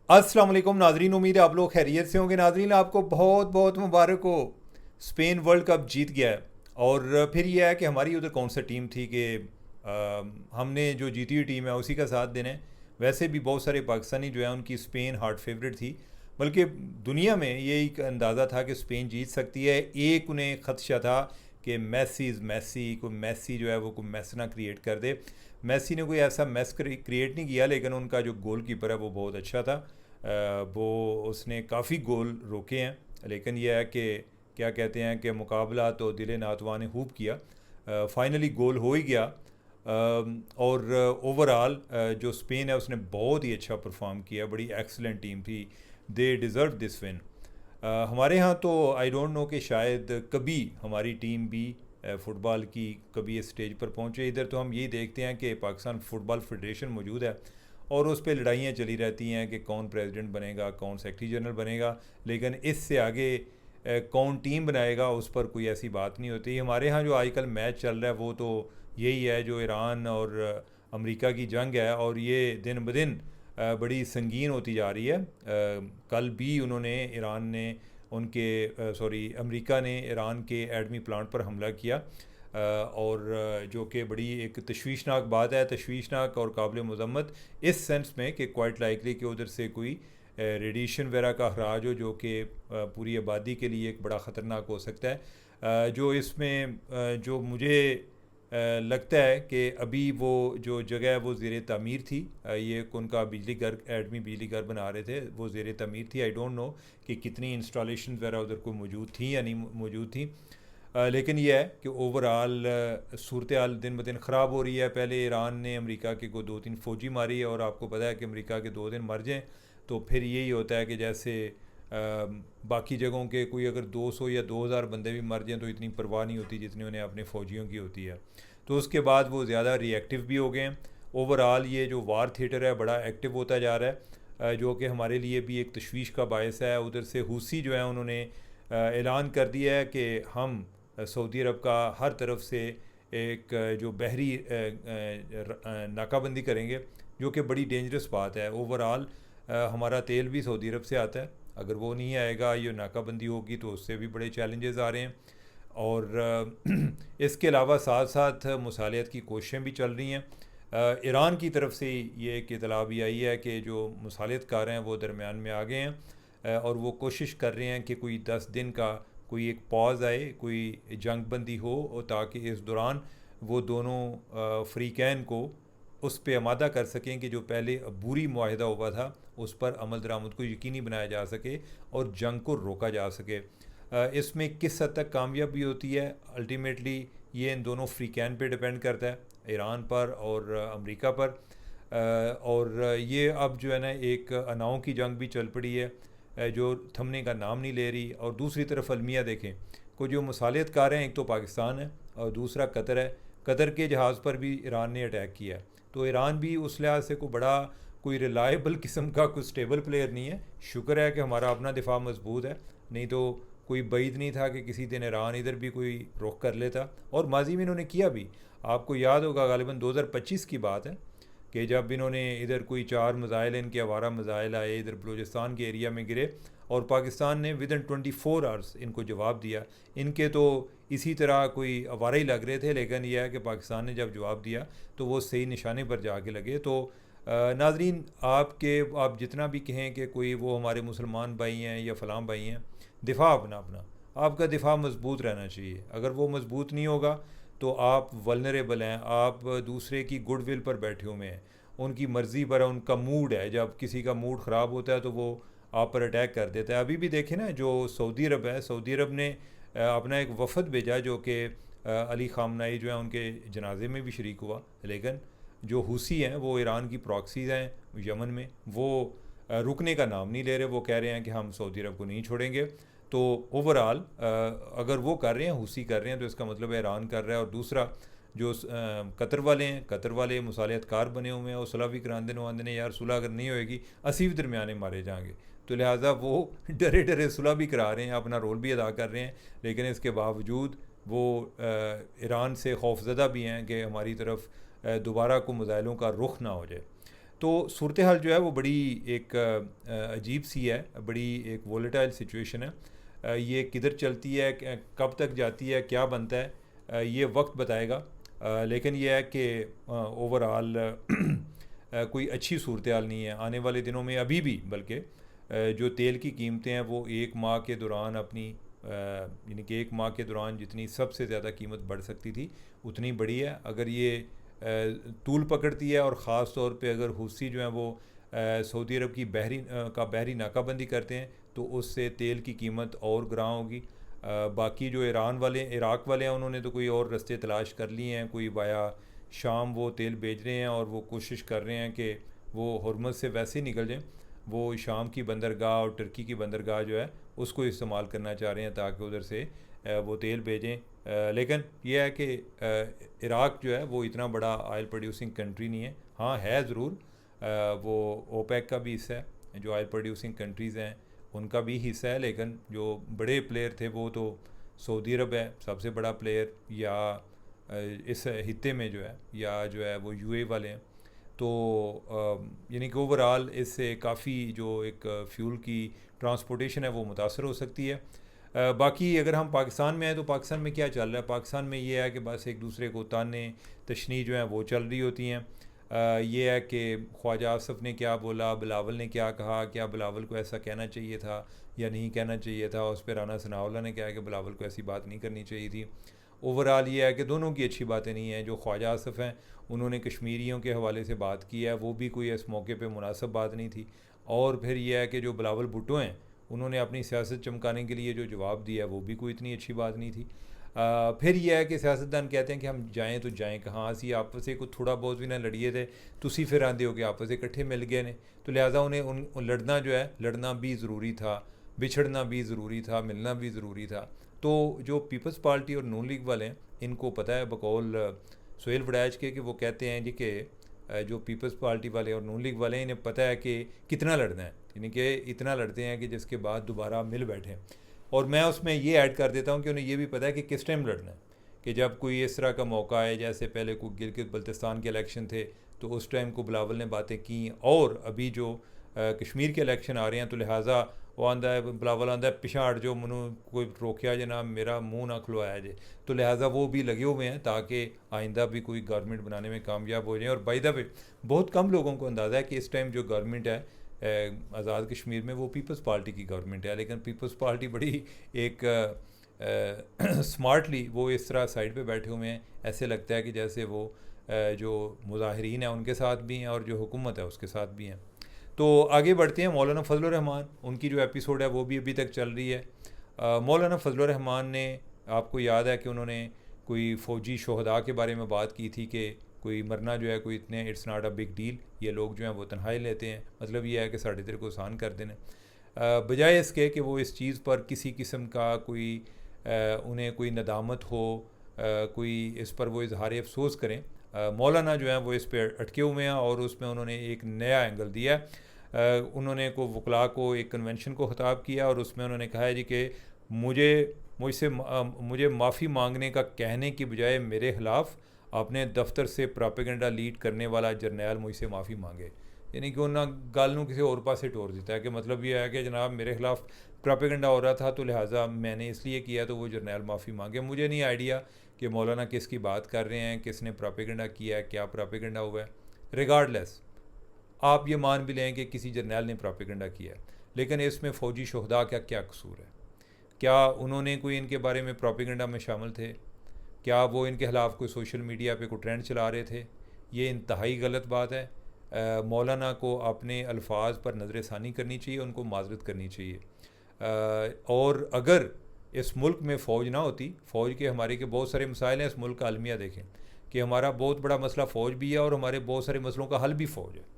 अस्सलाम वालेकुम नाजरीन, उम्मीद है आप लोग खैरियत से होंगे। नाजरीन, आपको बहुत बहुत मुबारक हो। स्पेन वर्ल्ड कप जीत गया है। और फिर यह है कि हमारी उधर कौन सा टीम थी कि हमने जो जीती हुई टीम है उसी का साथ देना है। वैसे भी बहुत सारे पाकिस्तानी जो है उनकी स्पेन हार्ट फेवरेट थी। बल्कि दुनिया में ये एक अंदाज़ा था कि स्पेन जीत सकती है। एक उन्हें खदशा था कि मैसी इज़ मैसी, कोई मैसी जो है वो कोई मैस ना क्रिएट कर दे। मैसी ने कोई ऐसा मैस क्रिएट नहीं किया, लेकिन उनका जो गोल कीपर है वो बहुत अच्छा था। वो उसने काफ़ी गोल रोके हैं। लेकिन यह है कि क्या कहते हैं कि मुकाबला तो दिल नातवा ने खूब किया। फाइनली गोल हो ही गया। और ओवरऑल जो स्पेन है उसने बहुत ही अच्छा परफॉर्म किया, बड़ी एक्सलेंट टीम थी। They deserve this win. हमारे यहाँ तो आई डोंट नो कि शायद कभी हमारी टीम भी फ़ुटबॉल की कभी इस स्टेज पर पहुँचे। इधर तो हम यही देखते हैं कि पाकिस्तान फ़ुटबॉल फेडरेशन मौजूद है और उस पर लड़ाइयाँ चली रहती हैं कि कौन प्रेसिडेंट बनेगा, कौन सेक्रेटरी जनरल बनेगा। लेकिन इससे आगे कौन टीम बनाएगा उस पर कोई ऐसी बात नहीं होती। हमारे यहाँ जो आजकल मैच चल रहा है वो तो यही है, जो ईरान और अमेरिका की जंग है, और ये दिन ब दिन बड़ी संगीन होती जा रही है। कल भी उन्होंने ईरान ने उनके सॉरी अमेरिका ने ईरान के एटमी प्लांट पर हमला किया। और जो कि बड़ी एक तशवीशनाक बात है, तशवीशनाक और काबिल मजम्मत इस सेंस में कि क्वाइट लाइकली कि उधर से कोई रेडिएशन वगैरह का अखराज हो जो कि पूरी आबादी के लिए एक बड़ा ख़तरनाक हो सकता है। जो इसमें जो मुझे लगता है कि अभी वो जो जगह है वो ज़ेर तामीर थी। ये उनका बिजली घर, एटमी बिजली घर बना रहे थे, वो ज़ेर तामीर थी। आई डोंट नो कि कितनी इंस्टॉलेशन वगैरह उधर को मौजूद थी या नहीं मौजूद थी। लेकिन यह है कि ओवरऑल सूरत हाल दिन ब दिन ख़राब हो रही है। पहले ईरान ने अमेरिका के को 2-3 फ़ौजी मारी है, और आपको पता है कि अमेरिका के 2 दिन मर जाएँ तो फिर यही होता है कि जैसे बाकी जगहों के कोई अगर 200 या 2000 बंदे भी मर जाएँ तो इतनी परवाह नहीं होती जितनी उन्हें अपने फ़ौजियों की होती है। तो उसके बाद वो ज़्यादा रिएक्टिव भी हो गए हैं। ओवरऑल ये जो वार थिएटर है बड़ा एक्टिव होता जा रहा है, जो कि हमारे लिए भी एक तशवीश का बायस है। उधर से हूसी जो है उन्होंने ऐलान कर दिया है कि हम सऊदी अरब का हर तरफ से एक जो बहरी नाकाबंदी करेंगे, जो कि बड़ी डेंजरस बात है। ओवरऑल हमारा तेल भी सऊदी अरब से आता है, अगर वो नहीं आएगा, ये नाकाबंदी होगी तो उससे भी बड़े चैलेंजेस आ रहे हैं। और इसके अलावा साथ साथ मुसालियत की कोशिशें भी चल रही हैं। ईरान की तरफ से ये एक इतला भी आई है कि जो मुसालियतकार हैं वो दरमियान में आ गए हैं, और वो कोशिश कर रहे हैं कि कोई 10 दिन का कोई एक पॉज आए, कोई जंग बंदी हो, और ताकि इस दौरान वो दोनों फ़रीक़ैन को उस पर आमादा कर सकें कि जो पहले अबूरी मुआहिदा हुआ था उस पर अमल दरामद को यकीनी बनाया जा सके और जंग को रोका जा सके। इसमें किस हद तक कामयाबी होती है अल्टीमेटली ये इन दोनों फ़रीक़ैन पे डिपेंड करता है, ईरान पर और अमेरिका पर। और ये अब जो है ना एक अनाओं की जंग भी चल पड़ी है, जो थमने का नाम नहीं ले रही। और दूसरी तरफ अलमिया देखें, को जो मुसालियतकार हैं, एक तो पाकिस्तान है और दूसरा कतर है। कतर के जहाज़ पर भी ईरान ने अटैक किया है। तो ईरान भी उस लिहाज से कोई रिलायबल किस्म का कोई स्टेबल प्लेयर नहीं है। शुक्र है कि हमारा अपना दिफा मजबूत है, नहीं तो कोई बैद नहीं था कि किसी दिन ईरान इधर भी कोई रुख कर लेता। और माजी में इन्होंने किया भी। आपको याद होगा गालिबा 2025 की बात है कि जब इन्होंने इधर कोई 4 मिज़ाइल, इनके आवारा मिज़ाइल आए, इधर बलूचिस्तान के एरिया में गिरे और पाकिस्तान ने विद इन 24 आवर्स इनको जवाब दिया। इनके तो इसी तरह कोई आवारा ही लग रहे थे, लेकिन यह है कि पाकिस्तान ने जब जवाब दिया तो वो सही निशाने पर जाके लगे। तो नाजरीन, आप जितना भी कहें कि कोई वो हमारे मुसलमान भाई हैं या फ़लाँ भाई हैं, दिफा अपना अपना आपका दिफा मजबूत रहना चाहिए। अगर वो मजबूत नहीं होगा तो आप वल्नरेबल हैं, आप दूसरे की गुडविल पर बैठे हुए हैं, उनकी मर्ज़ी पर है, उनका मूड है। जब किसी का मूड ख़राब होता है तो वो आप पर अटैक कर देता है। अभी भी देखें ना, जो सऊदी अरब है, सऊदी अरब ने अपना एक वफ़द भेजा जो कि अली ख़ामनाई जो है उनके जनाजे में भी शरीक हुआ। लेकिन जो हुसी हैं वो ईरान की प्रॉक्सीज़ हैं यमन में, वो रुकने का नाम नहीं ले रहे। वो कह रहे हैं कि हम सऊदी अरब को नहीं छोड़ेंगे। तो ओवरऑल अगर वो कर रहे हैं, हुसी कर रहे हैं, तो इसका मतलब है ईरान कर रहा है। और दूसरा जो कतर वाले हैं, कतर वाले मुसालियतकार बने हुए हैं, और सुलह भी कराने नवाने ने, यार सुलह अगर नहीं होएगी असी भी दरमियाने मारे जाएंगे। तो लिहाजा वो डरे डरे सुलह भी करा रहे हैं, अपना रोल भी अदा कर रहे हैं। लेकिन इसके बावजूद वो ईरान से खौफजदा भी हैं कि हमारी तरफ दोबारा को मिज़ाइलों का रुख ना हो जाए। तो सूरत हाल जो है वो बड़ी एक अजीब सी है, बड़ी एक वोलेटाइल सिचुएशन है। ये किधर चलती है, कब तक जाती है, क्या बनता है, ये वक्त बताएगा। लेकिन ये है कि ओवरऑल कोई अच्छी सूरत हाल नहीं है आने वाले दिनों में अभी भी। बल्कि जो तेल की कीमतें हैं वो एक माह के दौरान अपनी यानी कि एक माह के दौरान जितनी सबसे ज़्यादा कीमत बढ़ सकती थी उतनी बढ़ी है। अगर ये तूल पकड़ती है और ख़ास तौर पे अगर हुस्सी जो हैं वो सऊदी अरब की बहरी नाकाबंदी करते हैं तो उससे तेल की कीमत और ग्रां होगी। बाकी जो इराक़ वाले हैं उन्होंने तो कोई और रास्ते तलाश कर लिए हैं, कोई वाया शाम वो तेल भेज रहे हैं और वो कोशिश कर रहे हैं कि वो हुर्मुज़ से वैसे ही निकल जाएं। वो शाम की बंदरगाह और टर्की की बंदरगाह जो है उसको इस्तेमाल करना चाह रहे हैं ताकि उधर से वो तेल भेजें। लेकिन यह है कि इराक़ जो है वो इतना बड़ा ऑयल प्रोड्यूसिंग कंट्री नहीं है। हाँ है ज़रूर, वो ओपेक का भी हिस्सा है, जो ऑयल प्रोड्यूसिंग कंट्रीज़ हैं उनका भी हिस्सा है। लेकिन जो बड़े प्लेयर थे वो तो सऊदी अरब है सबसे बड़ा प्लेयर, या इस हित्ते में जो है वो यूएई वाले हैं। तो यानी कि ओवरऑल इससे काफ़ी जो एक फ्यूल की ट्रांसपोर्टेशन है वो मुतासर हो सकती है। बाकी अगर हम पाकिस्तान में हैं तो पाकिस्तान में क्या चल रहा है, पाकिस्तान में ये है कि बस एक दूसरे को ताने तशनी जो हैं वो चल रही होती हैं। ये है कि ख्वाजा आसफ़ ने क्या बोला, बिलावल ने क्या कहा, क्या बिलावल को ऐसा कहना चाहिए था या नहीं कहना चाहिए था। उस पर राना सनाउल्लाह ने कहा कि बिलावल को ऐसी बात नहीं करनी चाहिए थी। ओवरऑल ये है कि दोनों की अच्छी बातें नहीं हैं। जो ख्वाजा आसफ़ हैं उन्होंने कश्मीरियों के हवाले से बात की है, वो भी कोई इस मौके पे मुनासिब बात नहीं थी। और फिर यह है कि जो बिलावल भुट्टो हैं उन्होंने अपनी सियासत चमकाने के लिए जो जवाब दिया वो भी कोई इतनी अच्छी बात नहीं थी। फिर यह है कि सियासतदान कहते हैं कि हम जाएँ तो जाएँ कहाँ, असी आपस में कुछ थोड़ा बहुत भी ना लड़िए थे, तुसी फिर आंदे हो कि आपस में इकट्ठे मिल गए ने। तो लिहाजा उन्हें लड़ना जो है लड़ना भी ज़रूरी था, बिछड़ना भी ज़रूरी था, मिलना भी ज़रूरी था। तो जो पीपल्स पार्टी और नून लीग वाले हैं इनको पता है, बकौल सुहेल वड़ैच के, कि वो कहते हैं जी कि जो पीपल्स पार्टी वाले और नून लीग वाले हैं इन्हें पता है कि कितना लड़ना है, यानी कि इतना लड़ते हैं कि जिसके बाद दोबारा मिल बैठें। और मैं उसमें ये ऐड कर देता हूँ कि उन्हें ये भी पता है कि किस टाइम लड़ना है, कि जब कोई इस तरह का मौका आए, जैसे पहले कोई गिलगित बल्तिस्तान के इलेक्शन थे तो उस टाइम को बिलावल ने बातें की, और अभी जो कश्मीर के इलेक्शन आ रहे हैं तो लिहाजा वो आंदा है बिलावल आंदा है पिछाड़ जो मनु कोई रोकिया जनाब मेरा मुंह ना खुलवाया जाए। तो लिहाजा वो भी लगे हुए हैं ताकि आइंदा भी कोई गवर्नमेंट बनाने में कामयाब हो जाए। और बाय द वे बहुत कम लोगों को अंदाज़ा है कि इस टाइम जो गवर्नमेंट है आज़ाद कश्मीर में वो पीपल्स पार्टी की गवर्नमेंट है। लेकिन पीपल्स पार्टी बड़ी एक स्मार्टली वो इस तरह साइड पे बैठे हुए हैं, ऐसे लगता है कि जैसे वो जो मुजाहिरीन हैं उनके साथ भी हैं और जो हुकूमत है उसके साथ भी हैं। तो आगे बढ़ते हैं। मौलाना फजल रहमान, उनकी जो एपिसोड है वो भी अभी तक चल रही है। मौलाना फजल रहमान ने, आपको याद है कि उन्होंने कोई फ़ौजी शहदा के बारे में बात की थी कि कोई मरना जो है कोई इतने it's not a big deal, ये लोग जो हैं वो तन्हाई लेते हैं, मतलब ये है कि साढ़े तेरे को आसान कर देने, बजाय इसके कि वो इस चीज़ पर किसी किस्म का कोई उन्हें कोई नदामत हो, कोई इस पर वो इजहार अफसोस करें। मौलाना जो है वो इस पर अटके हुए हैं और उसमें उन्होंने एक नया एंगल दिया। उन्होंने को वकला को एक कन्वेंशन को ख़िताब किया और उसमें उन्होंने कहा है जी कि मुझे माफ़ी मांगने का कहने की बजाय मेरे ख़िलाफ़ अपने दफ्तर से प्रोपेगेंडा लीड करने वाला जरनैल मुझसे माफ़ी मांगे। यानी कि उन्होंने गल नूं किसी और पासे टोर दिता है कि मतलब ये है कि जनाब मेरे ख़िलाफ़ प्रोपेगेंडा हो रहा था तो लिहाजा मैंने इसलिए किया तो वो जरनैल माफ़ी मांगे। मुझे नहीं आइडिया कि मौलाना किसकी बात कर रहे हैं, किसने प्रोपेगेंडा किया है, क्या प्रोपेगेंडा हुआ है। रिगार्डलेस आप ये मान भी लें कि किसी जर्नैल ने प्रोपेगेंडा किया है, लेकिन इसमें फ़ौजी शहदा का क्या कसूर है? क्या उन्होंने कोई इनके बारे में प्रोपेगेंडा में शामिल थे? क्या वो इनके ख़िलाफ़ कोई सोशल मीडिया पे कोई ट्रेंड चला रहे थे? ये इंतहाई गलत बात है। मौलाना को अपने अल्फाज पर नज़र षानी करनी चाहिए, उनको माजरत करनी चाहिए। और अगर इस मुल्क में फ़ौज ना होती, फ़ौज के हमारे के बहुत सारे मसाइल हैं, इस मुल्क का अलमिया देखें कि हमारा बहुत बड़ा मसला फ़ौज भी है और हमारे बहुत सारे मसलों का हल भी फ़ौज है।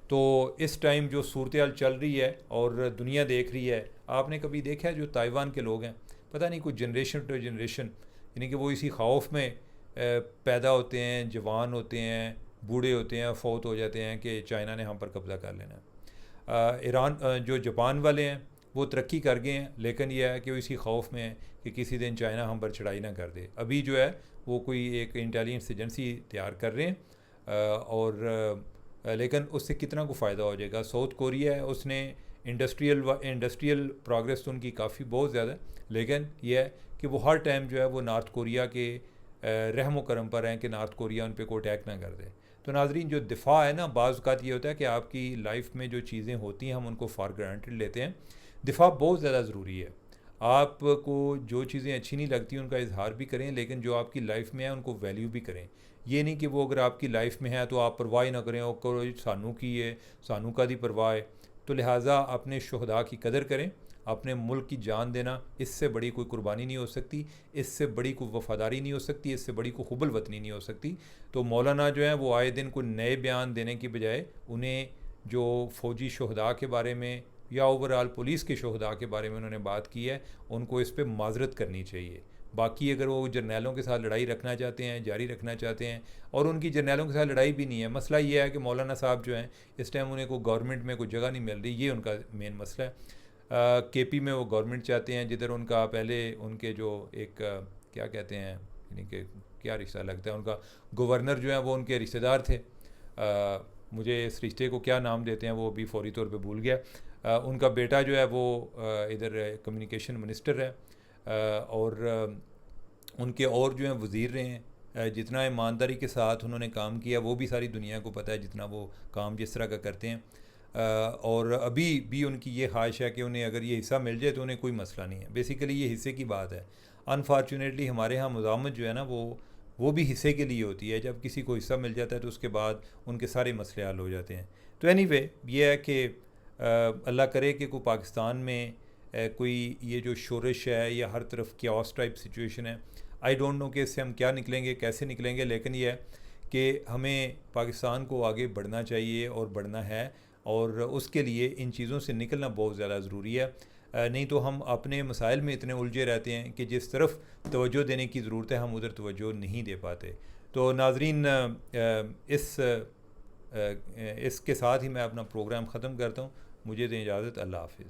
तो इस टाइम जो सूरत हाल चल रही है और दुनिया देख रही है, आपने कभी देखा है जो ताइवान के लोग हैं, पता नहीं कुछ जनरेशन टू जनरेशन, यानी कि वो इसी खौफ में पैदा होते हैं, जवान होते हैं, बूढ़े होते हैं, फौत हो जाते हैं कि चाइना ने हम पर कब्ज़ा कर लेना है। ईरान जो जापान वाले हैं वो तरक्की कर गए हैं, लेकिन यह है कि वो इसी खौफ में है कि किसी दिन चाइना हम पर चढ़ाई ना कर दे। अभी जो है वो कोई एक इंटेलिजेंस एजेंसी तैयार कर रहे हैं और लेकिन उससे कितना को फ़ायदा हो जाएगा। साउथ कोरिया है, उसने इंडस्ट्रियल प्रोग्रेस तो उनकी काफ़ी बहुत ज़्यादा है, लेकिन यह है कि वो हर टाइम जो है वो नॉर्थ कोरिया के रहम करम पर हैं कि नॉर्थ कोरिया उन पर कोई अटैक ना कर दे। तो नाजरीन, जो दिफा है ना, बाज़ औक़ात ये होता है कि आपकी लाइफ में जो चीज़ें होती हैं हम उनको फॉर ग्रांटेड लेते हैं। दिफा बहुत ज़्यादा ज़रूरी है। आपको जो चीज़ें अच्छी नहीं लगती उनका इजहार भी करें, लेकिन जो आपकी लाइफ में है उनको वैल्यू भी करें। ये नहीं कि वो अगर आपकी लाइफ में है तो आप परवाह ही ना करें और करो सानू की है, सानू का दी परवाह है। तो लिहाजा अपने शुहदा की कदर करें। अपने मुल्क की जान देना, इससे बड़ी कोई कुर्बानी नहीं हो सकती, इससे बड़ी कोई वफ़ादारी नहीं हो सकती, इससे बड़ी कोई हुब्बुल वतनी नहीं हो सकती। तो मौलाना जो है वो आए दिन कोई नए बयान देने की बजाय उन्हें जो फ़ौजी शुहदा के बारे में या ओवरऑल पुलिस के शुहदा के बारे में उन्होंने बात की है, उनको इस पर माजरत करनी चाहिए। बाकी अगर वो जर्नैलों के साथ लड़ाई रखना चाहते हैं, जारी रखना चाहते हैं, और उनकी जर्नैलों के साथ लड़ाई भी नहीं है, मसला ये है कि मौलाना साहब जो हैं इस टाइम उन्हें कोई गवर्नमेंट में कोई जगह नहीं मिल रही, ये उनका मेन मसला है। केपी में वो गवर्नमेंट चाहते हैं जिधर उनका पहले उनके जो एक क्या कहते हैं, यानी कि क्या रिश्ता लगता है, उनका गवर्नर जो है वो उनके रिश्तेदार थे। मुझे इस रिश्ते को क्या नाम देते हैं वो भी फौरी तौर पे भूल गया। उनका बेटा जो है वो इधर कम्युनिकेशन मिनिस्टर है, और उनके और जो हैं वज़ीर रहे हैं। जितना ईमानदारी के साथ उन्होंने काम किया वो भी सारी दुनिया को पता है, जितना वो काम जिस तरह का करते हैं। और अभी भी उनकी ये ख्वाहिश है कि उन्हें अगर ये हिस्सा मिल जाए तो उन्हें कोई मसला नहीं है। बेसिकली ये हिस्से की बात है। अनफॉर्चुनेटली हमारे यहाँ मज़ामत जो है ना वो भी हिस्से के लिए होती है। जब किसी को हिस्सा मिल जाता है तो उसके बाद उनके सारे मसले हल हो जाते हैं। तो एनीवे ये है कि अल्लाह करे कि कोई पाकिस्तान में कोई ये जो शोरश है या हर तरफ क्यास टाइप सिचुएशन है, आई डोंट नो कि इससे हम क्या निकलेंगे, कैसे निकलेंगे, लेकिन ये है कि हमें पाकिस्तान को आगे बढ़ना चाहिए और बढ़ना है, और उसके लिए इन चीज़ों से निकलना बहुत ज़्यादा ज़रूरी है। नहीं तो हम अपने मसाइल में इतने उलझे रहते हैं कि जिस तरफ तवज्जो देने की ज़रूरत है हम उधर तवज्जो नहीं दे पाते। तो नाजरीन, इसके साथ ही मैं अपना प्रोग्राम ख़त्म करता हूँ। मुझे दें इजाज़त। अल्लाह हाफ़िज़।